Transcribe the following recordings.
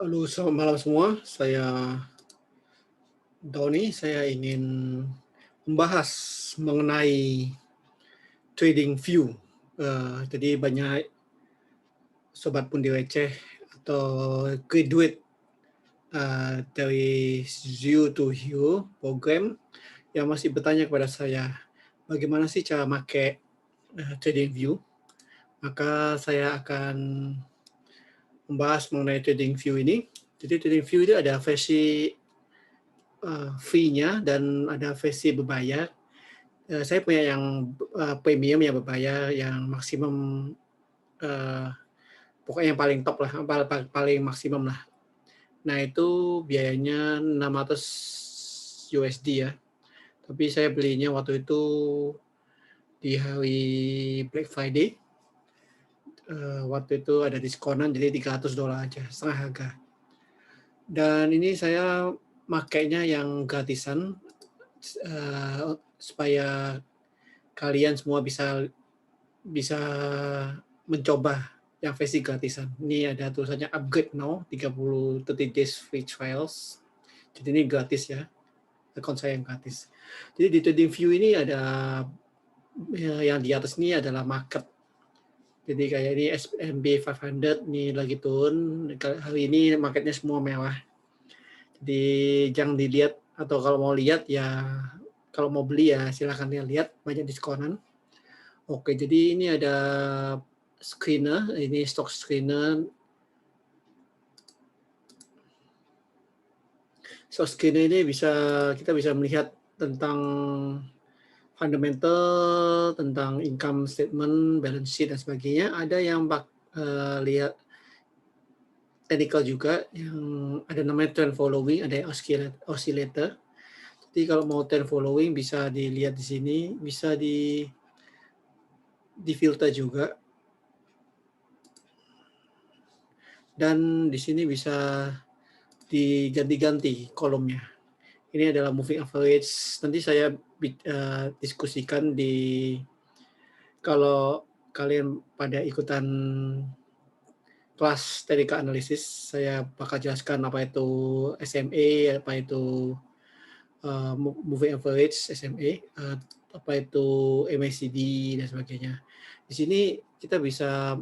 Halo, selamat malam semua. Saya Doni. Saya ingin membahas mengenai trading view. Jadi banyak sobat pundi receh atau graduate dari Zero to Hero program yang masih bertanya kepada saya, bagaimana sih cara pakai trading view? Maka saya akan membahas mengenai trading view ini. Jadi trading view itu ada versi fee-nya dan ada versi berbayar. Saya punya yang premium yang berbayar, yang maksimum, pokoknya yang paling top lah, paling maksimum lah. Nah itu biayanya 600 USD ya. Tapi saya belinya waktu itu di hari Black Friday. Waktu itu ada diskonan jadi $300 aja, setengah harga. Dan ini saya makainya yang gratisan supaya kalian semua bisa mencoba yang versi gratisan. Ini ada tulisannya upgrade now, 30 days free trials. Jadi ini gratis ya, akun saya yang gratis. Jadi di TradingView ini ada yang di atas ini adalah market. Jadi kayak ini S&P 500 nih lagi turun. Hari ini marketnya semua mewah. Jadi jangan dilihat, atau kalau mau lihat ya, kalau mau beli ya silahkan lihat, banyak diskonan. Oke, jadi ini ada screener, ini stock screener. Stock screener ini kita bisa melihat tentang fundamental, tentang income statement, balance sheet dan sebagainya. Ada yang lihat technical juga, yang ada namanya trend following, ada yang oscillator. Jadi kalau mau trend following bisa dilihat di sini, bisa di filter juga. Dan di sini bisa diganti-ganti kolomnya. Ini adalah moving average. Nanti saya diskusikan kalau kalian pada ikutan kelas technical analysis, saya bakal jelaskan apa itu SMA, apa itu moving average SMA, apa itu MACD dan sebagainya. Di sini kita bisa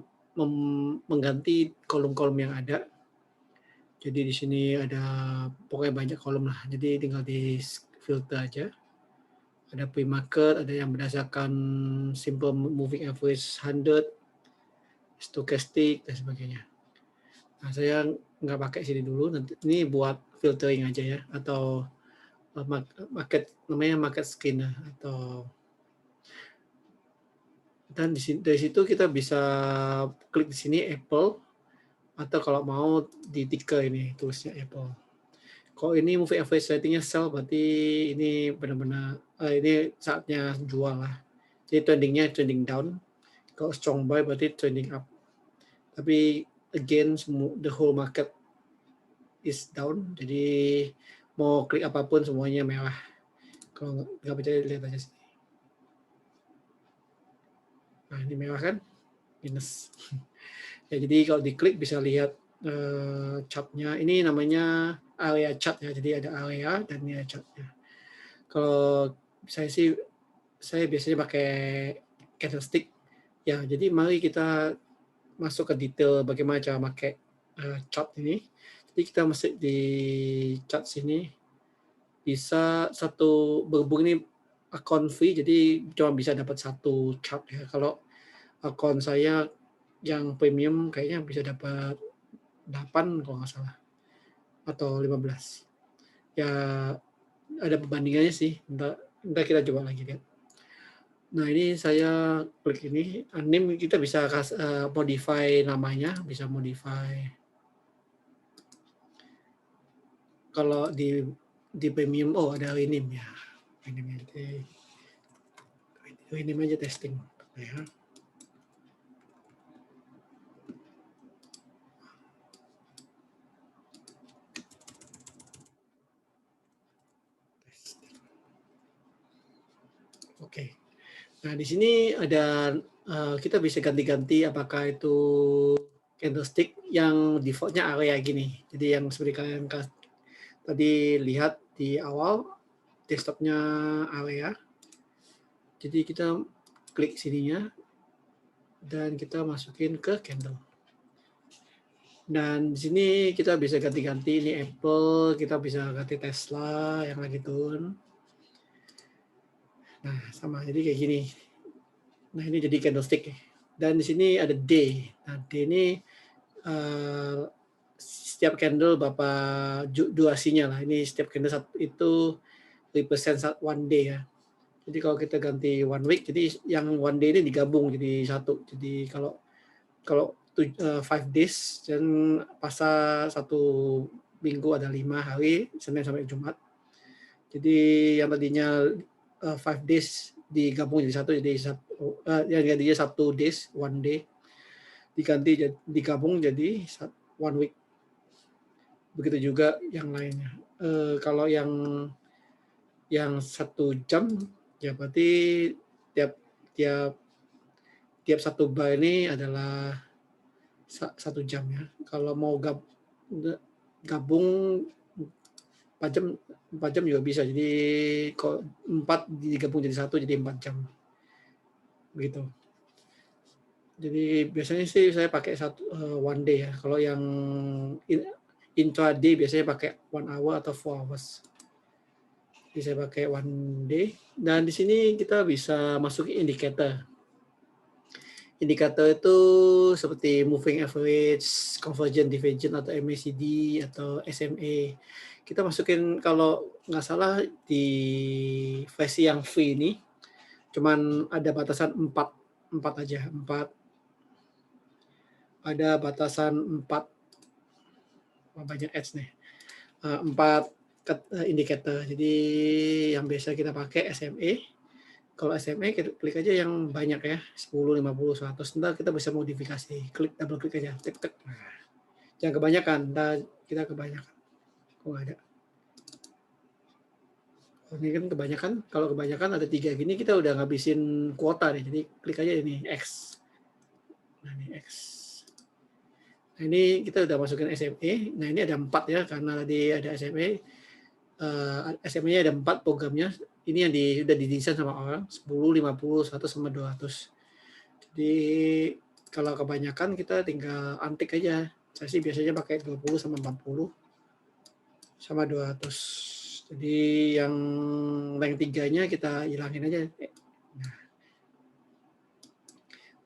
mengganti kolom-kolom yang ada. Jadi di sini ada pokoknya banyak kolom lah. Jadi tinggal di filter aja. Ada pre-market, ada yang berdasarkan simple moving average 100, stochastic dan sebagainya. Nah, saya nggak pakai sini dulu. Nanti ini buat filtering aja ya, atau market screener atau. Dan dari situ kita bisa klik di sini Apple, atau kalau mau di ticker ini tulisnya Apple. Kalau ini moving average ratingnya sell, berarti ini benar-benar ini saatnya jual lah. Jadi trendingnya trending down. Kalau strong buy berarti trending up. Tapi again the whole market is down. Jadi mau klik apapun semuanya mewah. Kalau nggak percaya lihat aja sini. Nah ini mewah kan? Minus. Ya, jadi kalau diklik bisa lihat chartnya. Ini namanya area chart ya. Jadi ada area dan ini ada chartnya. Kalau saya biasanya pakai candlestick. Ya, jadi mari kita masuk ke detail bagaimana cara pakai chart ini. Jadi kita masuk di chart sini. Bisa satu berhubung ini akun free, jadi cuma bisa dapat satu chart ya. Kalau akun saya yang premium kayaknya bisa dapat 8 kalau nggak salah, atau 15. Ya ada perbandingannya sih. Ntar kita coba lagi lihat. Nah ini saya klik ini, name kita bisa modify namanya, bisa modify. Kalau di premium, oh ada rename ya. Rename aja testing ya. Oke. Nah di sini ada kita bisa ganti-ganti apakah itu candlestick yang defaultnya area gini. Jadi yang seperti kalian tadi lihat di awal, desktopnya area. Jadi kita klik sininya dan kita masukin ke candle. Dan di sini kita bisa ganti-ganti, ini Apple, kita bisa ganti Tesla yang lagi turun. Nah, sama jadi kayak gini. Nah, ini jadi candlestick. Dan di sini ada D. Nah, D ini setiap candle berapa durasinya lah. Ini setiap candle itu represent one day ya. Jadi kalau kita ganti 1 week, jadi yang 1 day ini digabung jadi satu. Jadi kalau 5 days dan pasal 1 minggu ada 5 hari, Senin sampai Jumat. Jadi yang tadinya 5 days digabung jadi satu, jadi yang tadinya 1 days, 1 day digabung jadi 1 week. Begitu juga yang lainnya. Kalau yang 1 jam ya berarti tiap 1 bar ini adalah 1 jam ya. Kalau mau gabung 4 jam juga bisa. Jadi kalau 4 digabung jadi 1 jadi 4 jam. Begitu. Jadi biasanya sih saya pakai 1 day ya. Kalau yang intraday biasanya pakai 1 hour atau 4 hours. Jadi saya pakai 1 day. Dan di sini kita bisa masukin indikator. Indikator itu seperti moving average, convergent divergent atau MACD atau SMA. Kita masukin kalau nggak salah di versi yang free ini cuman ada batasan 4 aja, 4. Ada batasan 4. Banyak ads nih. 4 indikator. Jadi yang biasa kita pakai SMA. Kalau SMA kita klik aja yang banyak ya, 10, 50, 100. Ntar kita bisa modifikasi. Double klik aja. Tek. Jangan kebanyakan. Ntar kita kebanyakan. Kok nggak ada? Oh, ini kan kebanyakan. Kalau kebanyakan ada 3 gini, kita udah ngabisin kuota nih. Jadi klik aja ini X. Nah ini X. Nah ini kita udah masukin SMA. Nah ini ada 4 ya, karena tadi ada SMA. SMA-nya ada 4 programnya. Ini yang sudah didesain sama orang, 10, 50, 100, sama 200. Jadi kalau kebanyakan kita tinggal antik aja. Saya sih biasanya pakai 20 sama 40 sama 200. Jadi yang rank 3-nya kita hilangin aja. Nah.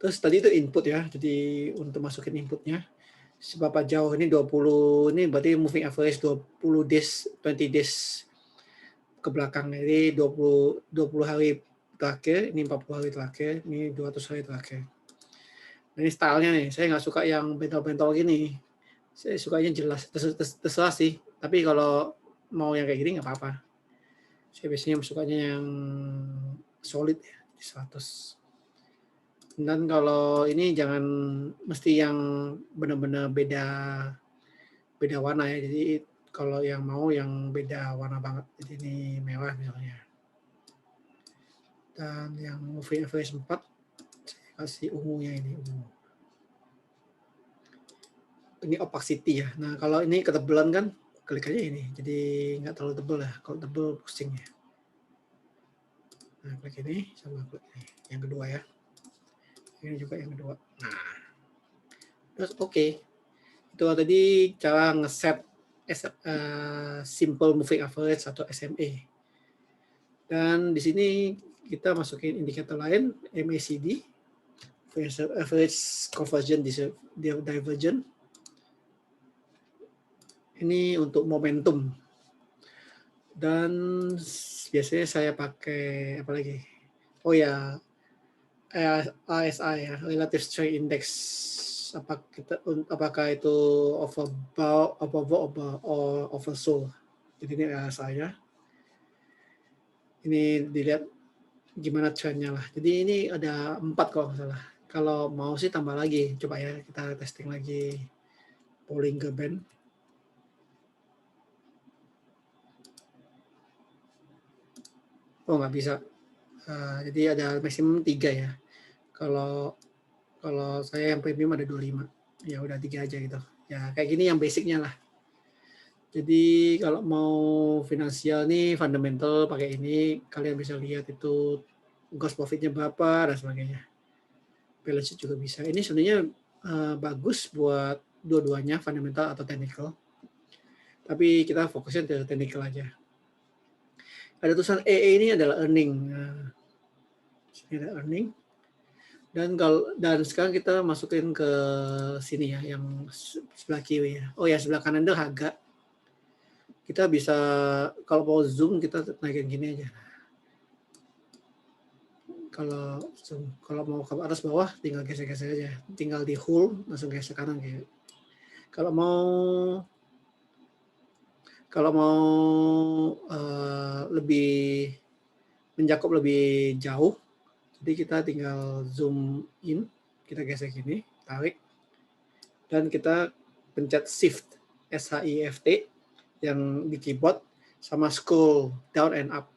Terus tadi itu input ya. Jadi untuk masukin inputnya seberapa jauh ini 20, ini berarti moving average 20 days, 20 days ke belakang. Jadi 20 hari terakhir, ini 40 hari terakhir, ini 200 hari terakhir. Nah, ini stylenya nih, saya nggak suka yang bentol-bentol gini. Saya sukanya jelas, terserah sih. Tapi kalau mau yang kayak gini nggak apa-apa. Saya biasanya sukanya yang solid ya, di 100. Dan kalau ini jangan mesti yang benar-benar beda warna ya. Jadi kalau yang mau yang beda warna banget, jadi ini merah misalnya. Dan yang moving average 4 saya kasih ungunya, ini ungu. Ini opacity ya. Nah kalau ini ketebalan kan klik aja ini, jadi nggak terlalu tebal ya. Kalau tebal pusing ya. Nah klik ini sama klik ini. Yang kedua ya. Ini juga yang kedua. Nah terus oke. Itu tadi cara ngeset simple moving average atau SMA. Dan di sini kita masukin indikator lain, MACD, average convergent divergent. Ini untuk momentum. Dan biasanya saya pakai apa lagi? Oh ya, RSI ya, Relative Strength Index. Apakah itu overbought, or oversold? Jadi ini RSI ya. Ini dilihat gimana trennya lah. Jadi ini ada 4 kalau nggak salah. Kalau mau sih tambah lagi. Coba ya kita testing lagi Bollinger Band. Oh nggak bisa. Jadi ada maksimum 3 ya. Kalau saya yang premium ada 25. Ya udah 3 aja gitu. Ya kayak gini yang basicnya lah. Jadi kalau mau finansial nih fundamental pakai ini, kalian bisa lihat itu gross profitnya berapa dan sebagainya. Balance sheet juga bisa. Ini sebenarnya bagus buat dua-duanya, fundamental atau technical. Tapi kita fokusnya ke technical aja. Ada tulisan EE ini adalah earning. Nah, sini ada earning. Dan sekarang kita masukin ke sini ya, yang sebelah kiri ya. Oh ya, sebelah kanan itu harga. Kita bisa kalau mau zoom kita naikin gini aja. Kalau mau ke atas bawah tinggal geser-geser aja. Tinggal di hold langsung geser kanan kayak. Kalau mau lebih mencakup lebih jauh, jadi kita tinggal zoom in, kita geser gini, tarik, dan kita pencet shift, SHIFT yang di keyboard, sama scroll down and up.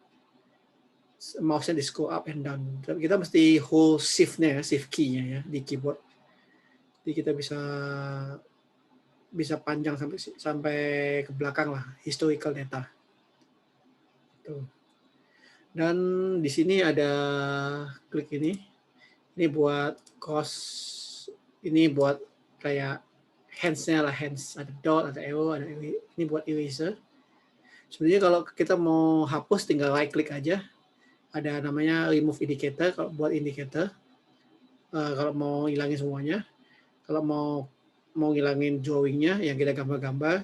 Mouse-nya di scroll up and down. Kita mesti hold shift-nya ya, shift key-nya ya di keyboard. Jadi kita bisa panjang sampai ke belakang lah, historical data. Tuh. Dan di sini ada klik ini. Ini buat cost, ini buat kayak hands-nya lah, hands, ada dot, ada arrow, ada ini buat eraser. Sebenarnya kalau kita mau hapus tinggal right click aja. Ada namanya remove indicator kalau buat indicator. Kalau mau hilangin semuanya. Kalau mau hilangin drawingnya yang kita gambar-gambar,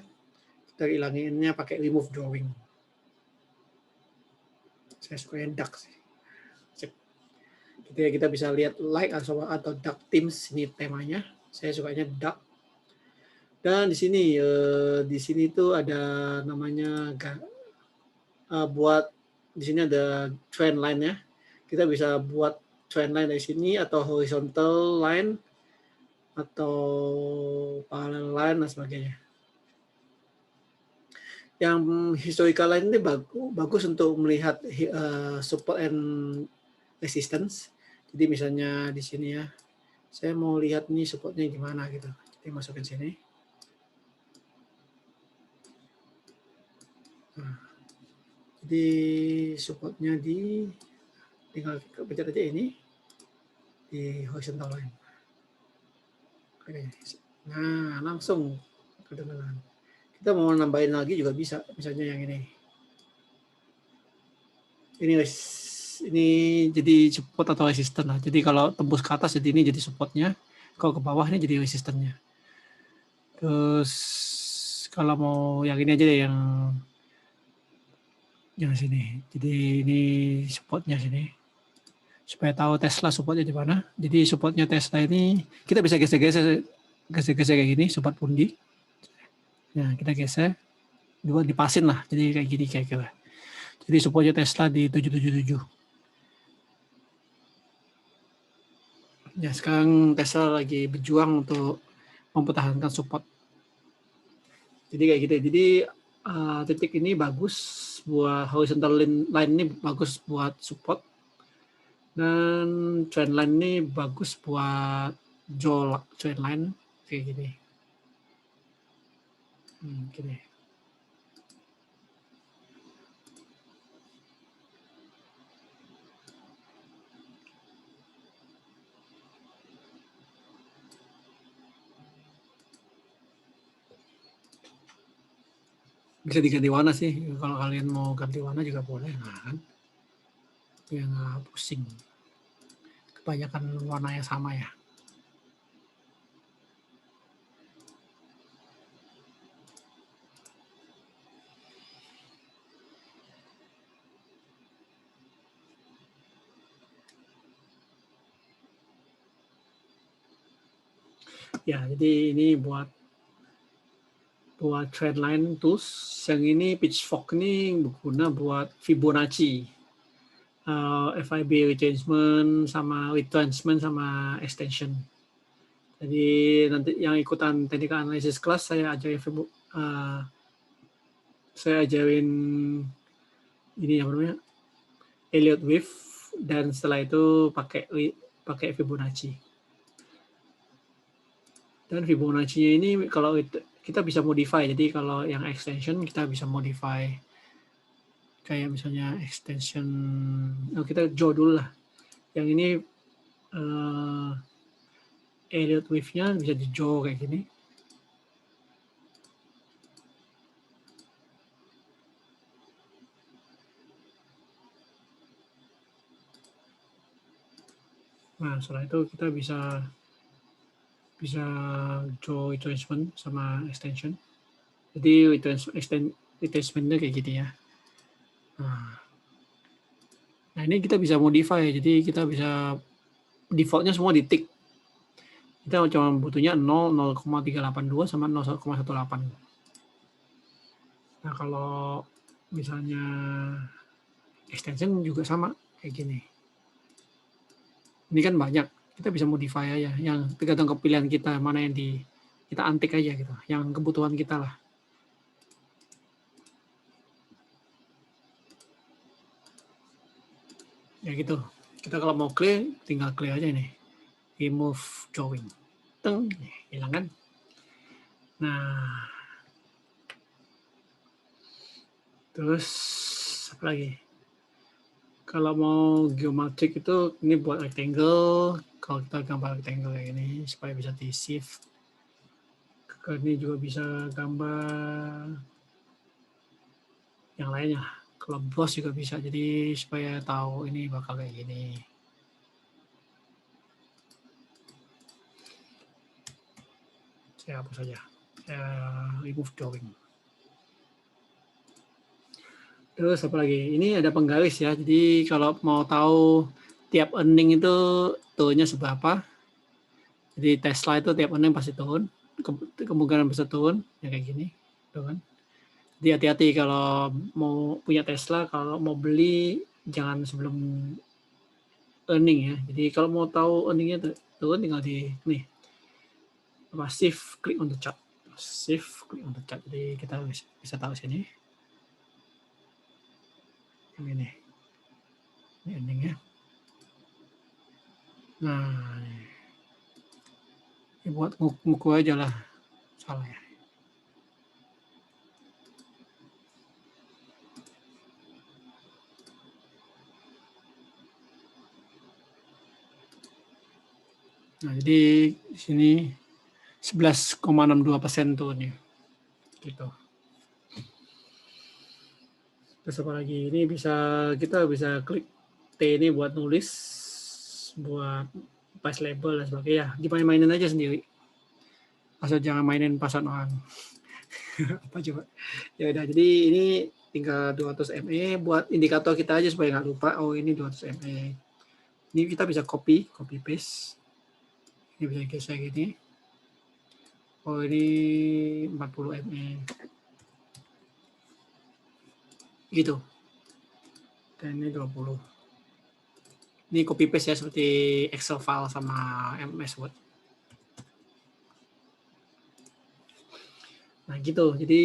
kita hilanginnya pakai remove drawing. Saya suka yang dark sih. Kita bisa lihat light atau dark themes, ini temanya. Saya sukanya dark. Dan di sini tuh ada namanya buat di sini ada trend line ya. Kita bisa buat trend line dari sini atau horizontal line atau parallel line dan sebagainya. Yang historical line ini bagus untuk melihat support and resistance. Jadi misalnya di sini ya, saya mau lihat nih supportnya gimana gitu. Jadi masukin sini. Nah, jadi supportnya tinggal pencet aja ini di horizontal line. Nah, langsung kedengaran. Kita mau nambahin lagi juga bisa, misalnya yang ini. Ini jadi support atau resisten lah. Jadi kalau tembus ke atas jadi ini jadi supportnya, kalau ke bawah ini jadi resistennya. Terus kalau mau yang ini aja deh, yang sini. Jadi ini supportnya sini. Supaya tahu Tesla supportnya di mana. Jadi supportnya Tesla ini kita bisa geser-geser kayak gini, support pundi. Nah, kita geser, dipasin lah. Jadi kayak gini kira-kira. Jadi supportnya Tesla di 777. Ya, sekarang Tesla lagi berjuang untuk mempertahankan support. Jadi kayak gitu. Jadi titik ini bagus buat horizontal line ini bagus buat support. Dan trend line ini bagus buat trend line kayak gini. Gini. Bisa diganti warna sih. Kalau kalian mau ganti warna juga boleh. Nah, kan? Biar nggak pusing. Kebanyakan warna yang sama ya. Ya, jadi ini buat trend line tools. Yang ini Pitchfork ini berguna buat Fibonacci, FIB retracement sama retrenchment sama extension. Jadi nanti yang ikutan technical analysis class saya ajarin ini yang namanya Elliott Wave, dan setelah itu pakai Fibonacci. Dan Fibonacci-nya ini kalau kita bisa modify. Jadi kalau yang extension kita bisa modify. Kayak misalnya extension, kita draw dulu lah. Yang ini Elliott wave-nya bisa di draw kayak gini. Nah, setelah itu kita bisa draw retracement sama extension. Jadi retracementnya kayak gini ya. Nah, ini kita bisa modify. Jadi kita bisa defaultnya semua di tick. Kita cuma butuhnya 0, 0,382 sama 0,18. Nah, kalau misalnya extension juga sama kayak gini. Ini kan banyak, kita bisa modify aja. Yang tergantung kepilihan kita, mana yang kita antik aja gitu. Yang kebutuhan kita lah. Ya gitu. Kita kalau mau clear, tinggal clear aja ini. Remove drawing. Teng, hilang kan? Nah, terus apa lagi? Kalau mau geometrik itu ini buat rectangle. Kalau kita gambar rectangle kayak ini supaya bisa di shift. Ini juga bisa gambar yang lainnya. Kalau boss juga bisa, jadi supaya tahu ini bakal kayak gini. Saya hapus saja. Saya remove drawing. Terus apa lagi? Ini ada penggaris ya. Jadi kalau mau tahu tiap earning itu turunnya seberapa. Jadi Tesla itu tiap earning pasti turun. Kemungkinan besar turun ya kayak gini. Tuh kan. Jadi hati-hati kalau mau punya Tesla, kalau mau beli jangan sebelum earning ya. Jadi kalau mau tahu earningnya turun tinggal di nih. Shift click on the chart. Shift click on the chart. Jadi kita bisa tahu sini. Ini earningnya. Nah, ini buat nguku aja lah. Salah ya. Nah, jadi di sini 11,62% tuh nih. Gitu. Terus apa lagi? Ini kita bisa klik T ini buat nulis, buat pas label dan sebagainya. Dimainin aja sendiri. Asal jangan mainin pasan orang. Apa coba? Ya udah, jadi ini tinggal 200 ME buat indikator kita aja supaya nggak lupa. Oh, ini 200 ME. Ini kita bisa copy paste. Ini bisa geser gini. Oh, ini 40 ME. Gitu. Dan ini 20. Ini copy paste ya, seperti Excel file sama MS Word. Nah gitu, jadi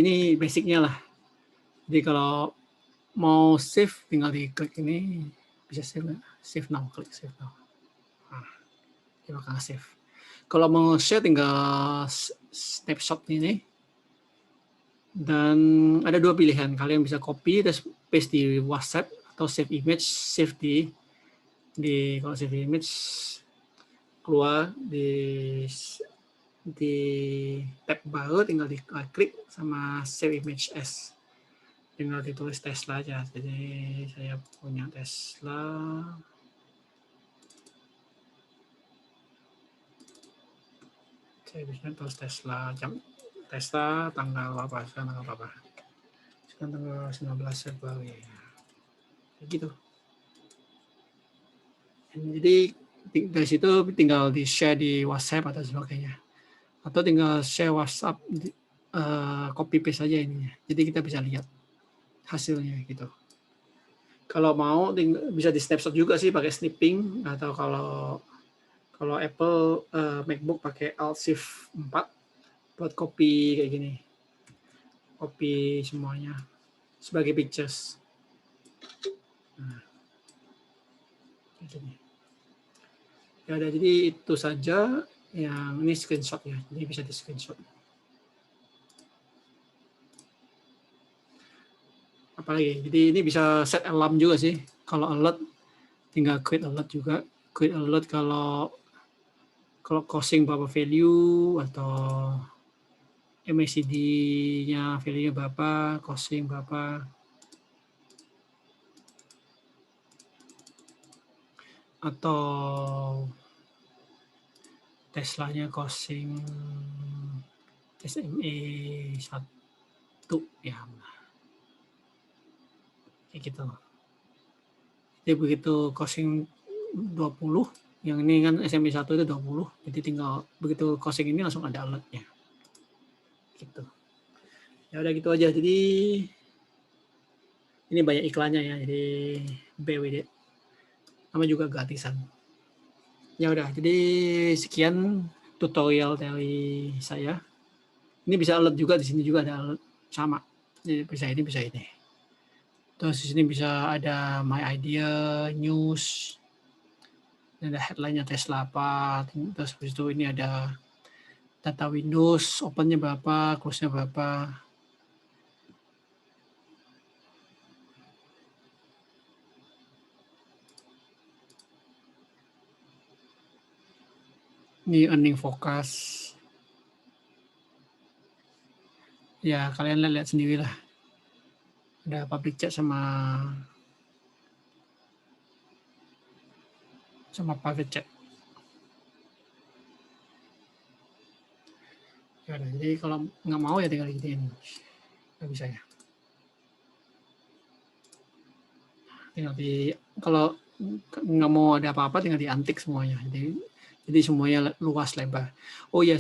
ini basicnya lah. Jadi kalau mau save tinggal diklik ini, bisa save now, klik save now. Nah, ini bakal save. Kalau mau share tinggal snapshot ini. Dan ada dua pilihan, kalian bisa copy terus paste di WhatsApp atau save image, save di kalau save image keluar di tab baru tinggal diklik sama save image as, tinggal ditulis Tesla aja. Jadi saya punya Tesla, saya bisa tulis Tesla, Tesla tanggal apa, sekarang tanggal apa, sekarang tanggal 19 Februari gitu. Jadi dari situ tinggal di share di WhatsApp atau sebagainya, atau tinggal share WhatsApp, copy paste aja ininya. Jadi kita bisa lihat hasilnya gitu. Kalau mau bisa di snapshot juga sih pakai snipping, atau kalau Apple MacBook pakai Alt Shift 4 buat copy kayak gini. Copy semuanya sebagai pictures. Nah, ya udah, jadi itu saja Yang ini screenshot ya, jadi bisa di screenshot. Apalagi, jadi ini bisa set alarm juga sih. Kalau alert, tinggal create alert juga. Create alert kalau costing berapa value atau MACD-nya value berapa, costing berapa. Atau Tesla-nya costing SMA 1 ya. Kayak gitu. Jadi begitu costing 20, yang ini kan SMA 1 itu 20, jadi tinggal begitu costing ini langsung ada alertnya. Gitu. Ya udah gitu aja. Jadi ini banyak iklannya ya, jadi BWD. Nama juga gratisan. Ya udah, jadi sekian tutorial dari saya. Ini bisa alert juga, di sini juga ada alert sama. Jadi bisa ini. Terus di sini bisa ada my idea, news, ada headline-nya Tesla apa. Terus habis itu ini ada data Windows, open-nya berapa, close-nya berapa. Ini earning forecast. Ya kalian lihat sendiri lah. Ada public chat sama private chat. Ya udah, jadi kalau nggak mau ya tinggal giniin. Nggak bisa ya. Tinggal kalau nggak mau ada apa-apa tinggal diantik semuanya. Jadi semuanya luas lebar. Oh iya,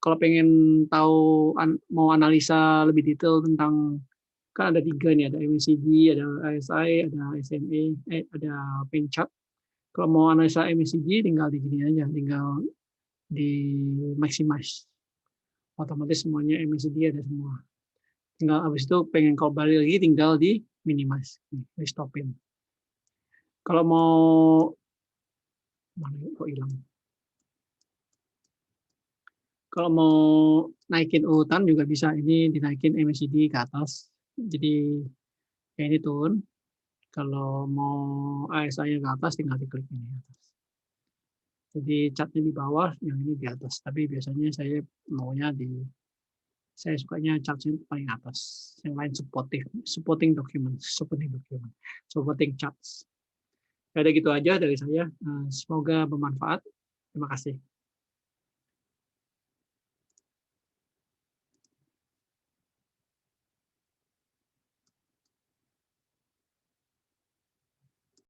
kalau pengen tahu mau analisa lebih detail tentang, kan ada 3 nih, ada MACD, ada RSI, ada SMA, ada pain chart. Kalau mau analisa MACD tinggal di gini aja, tinggal di maximize. Otomatis semuanya MACD ada semua. Tinggal habis itu pengen kalau balik lagi tinggal di minimize, di stopin. Kalau mau mana kok hilang? Kalau mau naikin urutan juga bisa, ini dinaikin MACD ke atas. Jadi kayak ini turun. Kalau mau ASI-nya ke atas tinggal diklik ini atas. Jadi catnya di bawah, yang ini di atas. Tapi biasanya saya maunya saya sukanya chartnya paling atas. Yang lain supporting document, supporting charts. Ada gitu aja dari saya. Semoga bermanfaat. Terima kasih.